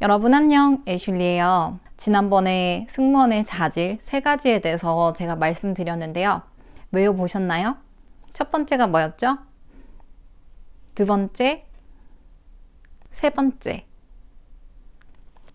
여러분 안녕, 애슐리예요. 지난번에 승무원의 자질 3가지에 대해서 제가 말씀드렸는데요. 외워보셨나요? 첫 번째가 뭐였죠? 두 번째, 세 번째.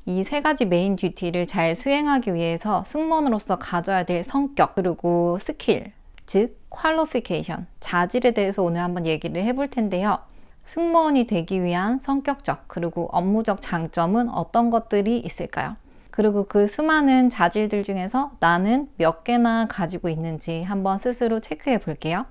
이 3가지 메인 듀티를 잘 수행하기 위해서 승무원으로서 가져야 될 성격, 그리고 스킬, 즉 퀄리피케이션, 자질에 대해서 오늘 한번 얘기를 해볼 텐데요. 승무원이 되기 위한 성격적 그리고 업무적 장점은 어떤 것들이 있을까요? 그리고 그 수많은 자질들 중에서 나는 몇 개나 가지고 있는지 한번 스스로 체크해 볼게요.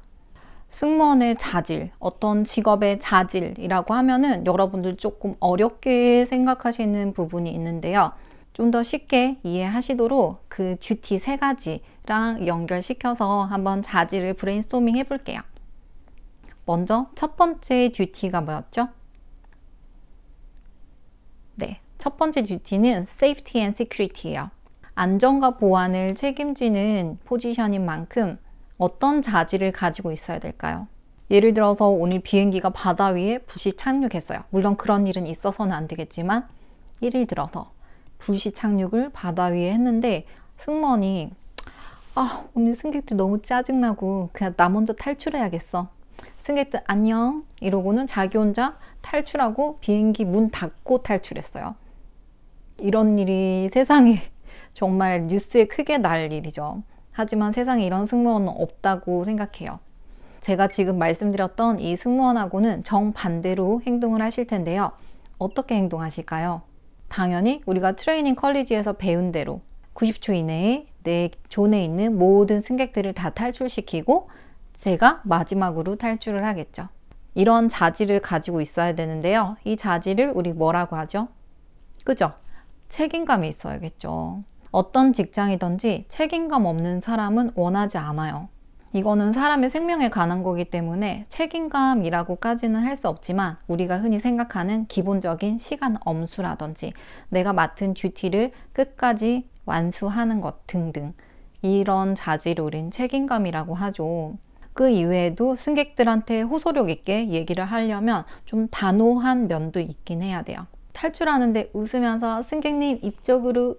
승무원의 자질, 어떤 직업의 자질이라고 하면은 여러분들 조금 어렵게 생각하시는 부분이 있는데요. 좀 더 쉽게 이해하시도록 그 듀티 3가지랑 연결시켜서 한번 자질을 브레인스토밍 해볼게요. 먼저 첫 번째 듀티가 뭐였죠? 네, 첫 번째 듀티는 Safety and Security예요. 안전과 보안을 책임지는 포지션인 만큼 어떤 자질을 가지고 있어야 될까요? 예를 들어서 오늘 비행기가 바다 위에 불시 착륙했어요. 물론 그런 일은 있어서는 안 되겠지만 예를 들어서 불시 착륙을 바다 위에 했는데 승무원이 오늘 승객들 너무 짜증나고 그냥 나 먼저 탈출해야겠어. 승객들 안녕 이러고는 자기 혼자 탈출하고 비행기 문 닫고 탈출했어요. 이런 일이 세상에 정말 뉴스에 크게 날 일이죠. 하지만 세상에 이런 승무원은 없다고 생각해요. 제가 지금 말씀드렸던 이 승무원하고는 정반대로 행동을 하실 텐데요. 어떻게 행동하실까요? 당연히 우리가 트레이닝 컬리지에서 배운 대로 90초 이내에 내 존에 있는 모든 승객들을 다 탈출시키고 제가 마지막으로 탈출을 하겠죠. 이런 자질을 가지고 있어야 되는데요. 이 자질을 우리 뭐라고 하죠? 그죠? 책임감이 있어야겠죠. 어떤 직장이든지 책임감 없는 사람은 원하지 않아요. 이거는 사람의 생명에 관한 거기 때문에 책임감이라고까지는 할 수 없지만 우리가 흔히 생각하는 기본적인 시간 엄수라든지 내가 맡은 듀티를 끝까지 완수하는 것 등등 이런 자질을 우린 책임감이라고 하죠. 그 이외에도 승객들한테 호소력 있게 얘기를 하려면 좀 단호한 면도 있긴 해야 돼요. 탈출하는데 웃으면서 승객님 이쪽으로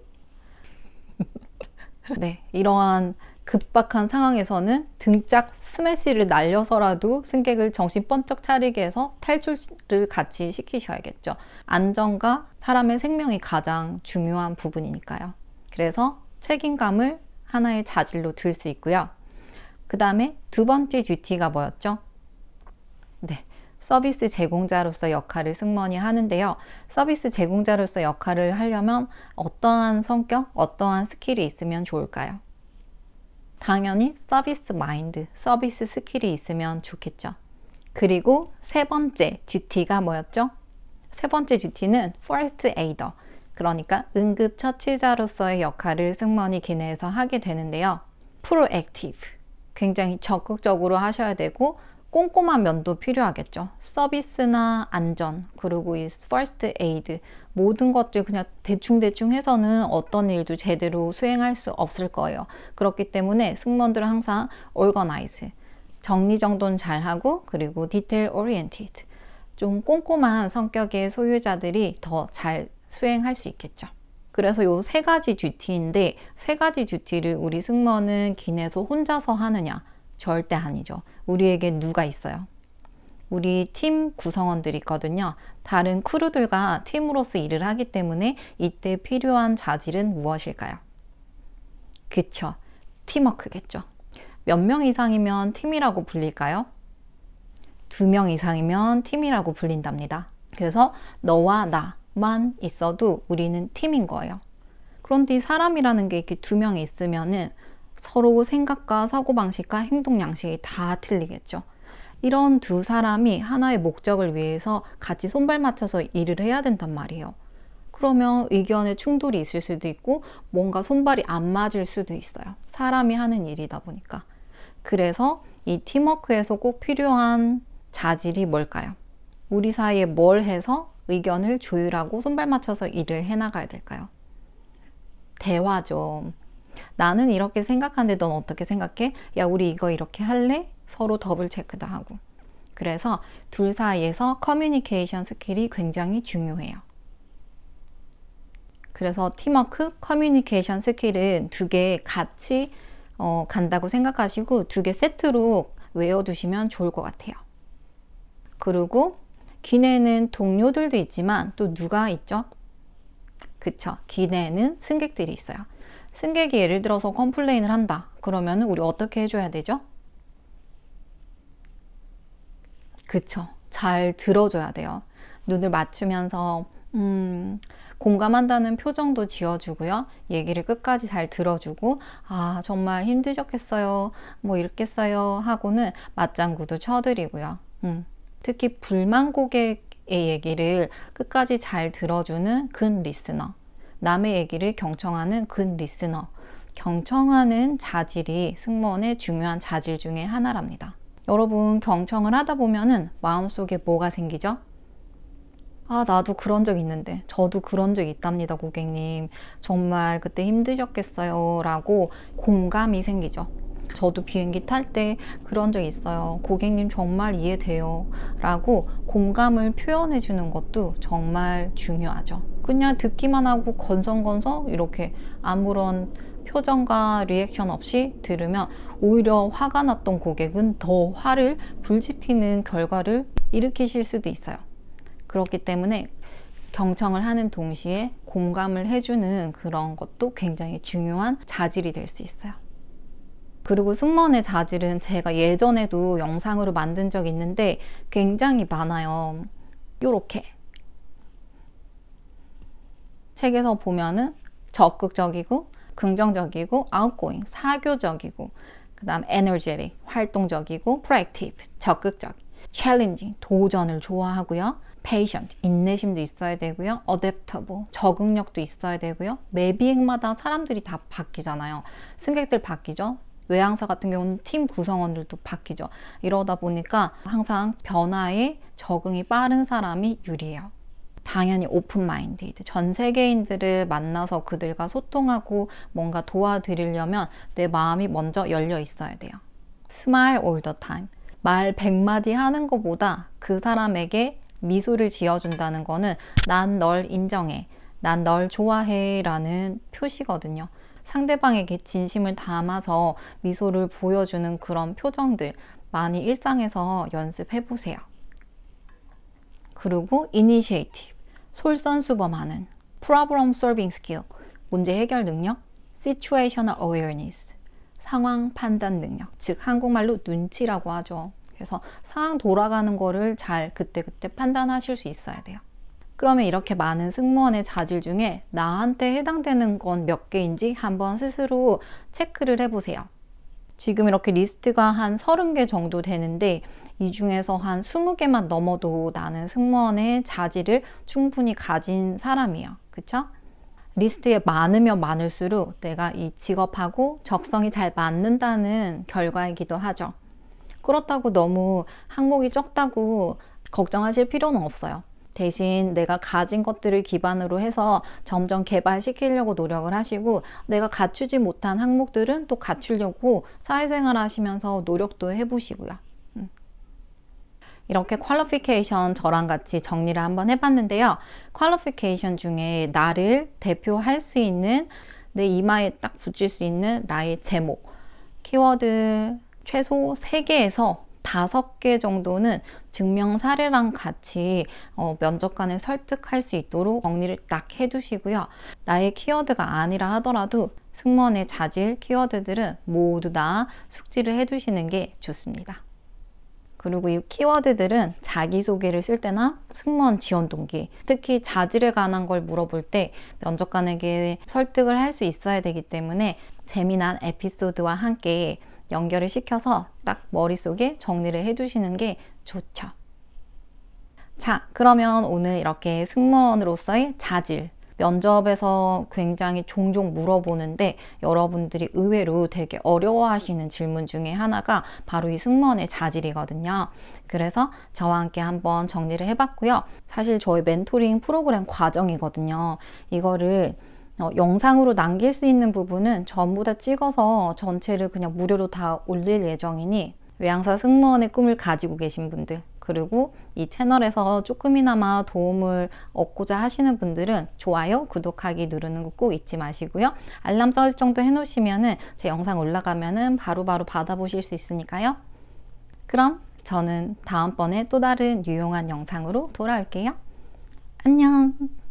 네, 이러한 급박한 상황에서는 등짝 스매시를 날려서라도 승객을 정신 번쩍 차리게 해서 탈출을 같이 시키셔야겠죠. 안전과 사람의 생명이 가장 중요한 부분이니까요. 그래서 책임감을 하나의 자질로 들 수 있고요. 그 다음에 두 번째 듀티가 뭐였죠? 네, 서비스 제공자로서 역할을 승무원이 하는데요. 서비스 제공자로서 역할을 하려면 어떠한 성격, 어떠한 스킬이 있으면 좋을까요? 당연히 서비스 마인드, 서비스 스킬이 있으면 좋겠죠. 그리고 세 번째 듀티가 뭐였죠? 세 번째 듀티는 First Aider, 그러니까 응급처치자로서의 역할을 승무원이 기내에서 하게 되는데요. Proactive, 굉장히 적극적으로 하셔야 되고 꼼꼼한 면도 필요하겠죠. 서비스나 안전, 그리고 이 First Aid 모든 것들 그냥 대충대충 해서는 어떤 일도 제대로 수행할 수 없을 거예요. 그렇기 때문에 승무원들은 항상 Organize, 정리정돈 잘하고 그리고 Detail Oriented, 좀 꼼꼼한 성격의 소유자들이 더 잘 수행할 수 있겠죠. 그래서 요 3가지 듀티인데 3가지 듀티를 우리 승무원은 기내에서 혼자서 하느냐? 절대 아니죠. 우리에게 누가 있어요? 우리 팀 구성원들이 있거든요. 다른 크루들과 팀으로서 일을 하기 때문에 이때 필요한 자질은 무엇일까요? 그쵸. 팀워크겠죠. 몇 명 이상이면 팀이라고 불릴까요? 2명 이상이면 팀이라고 불린답니다. 그래서 너와 나만 있어도 우리는 팀인 거예요. 그런데 사람이라는 게 이렇게 2명이 있으면은 서로 생각과 사고방식과 행동 양식이 다 틀리겠죠. 이런 두 사람이 하나의 목적을 위해서 같이 손발 맞춰서 일을 해야 된단 말이에요. 그러면 의견의 충돌이 있을 수도 있고 뭔가 손발이 안 맞을 수도 있어요. 사람이 하는 일이다 보니까. 그래서 이 팀워크에서 꼭 필요한 자질이 뭘까요? 우리 사이에 뭘 해서 의견을 조율하고 손발 맞춰서 일을 해나가야 될까요? 대화죠. 나는 이렇게 생각하는데 넌 어떻게 생각해? 야, 우리 이거 이렇게 할래? 서로 더블 체크도 하고. 그래서 둘 사이에서 커뮤니케이션 스킬이 굉장히 중요해요. 그래서 팀워크, 커뮤니케이션 스킬은 두 개 같이 간다고 생각하시고 두 개 세트로 외워두시면 좋을 것 같아요. 그리고 기내에는 동료들도 있지만 또 누가 있죠? 그쵸. 기내에는 승객들이 있어요. 승객이 예를 들어서 컴플레인을 한다. 그러면 우리 어떻게 해줘야 되죠? 그쵸. 잘 들어줘야 돼요. 눈을 맞추면서 공감한다는 표정도 지어주고요. 얘기를 끝까지 잘 들어주고 아 정말 힘드셨겠어요. 뭐 이랬겠어요 하고는 맞장구도 쳐드리고요. 특히 불만 고객의 얘기를 끝까지 잘 들어주는 근 리스너, 남의 얘기를 경청하는 근 리스너, 경청하는 자질이 승무원의 중요한 자질 중에 하나랍니다. 여러분 경청을 하다 보면은 마음속에 뭐가 생기죠? 아 나도 그런 적 있는데 저도 그런 적 있답니다 고객님 정말 그때 힘드셨겠어요 라고 공감이 생기죠. 저도 비행기 탈 때 그런 적 있어요 고객님 정말 이해돼요 라고 공감을 표현해 주는 것도 정말 중요하죠. 그냥 듣기만 하고 건성건성 이렇게 아무런 표정과 리액션 없이 들으면 오히려 화가 났던 고객은 더 화를 불지피는 결과를 일으키실 수도 있어요. 그렇기 때문에 경청을 하는 동시에 공감을 해주는 그런 것도 굉장히 중요한 자질이 될 수 있어요. 그리고 승무원의 자질은 제가 예전에도 영상으로 만든 적이 있는데 굉장히 많아요. 요렇게 책에서 보면은 적극적이고 긍정적이고 outgoing, 사교적이고 그 다음 energetic, 활동적이고 proactive, 적극적, challenging, 도전을 좋아하고요. patient, 인내심도 있어야 되고요. adaptable, 적응력도 있어야 되고요. 매 비행마다 사람들이 다 바뀌잖아요. 승객들 바뀌죠. 외항사 같은 경우는 팀 구성원들도 바뀌죠. 이러다 보니까 항상 변화에 적응이 빠른 사람이 유리해요. 당연히 오픈 마인디드, 전 세계인들을 만나서 그들과 소통하고 뭔가 도와드리려면 내 마음이 먼저 열려 있어야 돼요. Smile all the time, 말 100마디 하는 것보다 그 사람에게 미소를 지어준다는 거는 난 널 인정해, 난 널 좋아해 라는 표시거든요. 상대방에게 진심을 담아서 미소를 보여주는 그런 표정들 많이 일상에서 연습해 보세요. 그리고 initiative, 솔선수범하는, problem solving skill, 문제 해결 능력, situational awareness, 상황 판단 능력, 즉 한국말로 눈치라고 하죠. 그래서 상황 돌아가는 거를 잘 그때그때 판단하실 수 있어야 돼요. 그러면 이렇게 많은 승무원의 자질 중에 나한테 해당되는 건 몇 개인지 한번 스스로 체크를 해보세요. 지금 이렇게 리스트가 한 30개 정도 되는데 이 중에서 한 20개만 넘어도 나는 승무원의 자질을 충분히 가진 사람이에요. 그쵸? 리스트에 많으면 많을수록 내가 이 직업하고 적성이 잘 맞는다는 결과이기도 하죠. 그렇다고 너무 항목이 적다고 걱정하실 필요는 없어요. 대신 내가 가진 것들을 기반으로 해서 점점 개발시키려고 노력을 하시고 내가 갖추지 못한 항목들은 또 갖추려고 사회생활 하시면서 노력도 해보시고요. 이렇게 퀄리피케이션 저랑 같이 정리를 한번 해봤는데요. 퀄리피케이션 중에 나를 대표할 수 있는 내 이마에 딱 붙일 수 있는 나의 제목, 키워드 최소 3개에서 5개 정도는 증명 사례랑 같이 면접관을 설득할 수 있도록 정리를 딱 해두시고요. 나의 키워드가 아니라 하더라도 승무원의 자질 키워드들은 모두 다 숙지를 해두시는 게 좋습니다. 그리고 이 키워드들은 자기소개를 쓸 때나 승무원 지원 동기, 특히 자질에 관한 걸 물어볼 때 면접관에게 설득을 할 수 있어야 되기 때문에 재미난 에피소드와 함께 연결을 시켜서 딱 머릿속에 정리를 해두시는 게 좋죠. 자, 그러면 오늘 이렇게 승무원으로서의 자질, 면접에서 굉장히 종종 물어보는데 여러분들이 의외로 되게 어려워하시는 질문 중에 하나가 바로 이 승무원의 자질이거든요. 그래서 저와 함께 한번 정리를 해봤고요. 사실 저희 멘토링 프로그램 과정이거든요. 이거를 영상으로 남길 수 있는 부분은 전부 다 찍어서 전체를 그냥 무료로 다 올릴 예정이니 외항사 승무원의 꿈을 가지고 계신 분들, 그리고 이 채널에서 조금이나마 도움을 얻고자 하시는 분들은 좋아요, 구독하기 누르는 거 꼭 잊지 마시고요. 알람 설정도 해놓으시면은 제 영상 올라가면은 바로바로 받아보실 수 있으니까요. 그럼 저는 다음번에 또 다른 유용한 영상으로 돌아올게요. 안녕!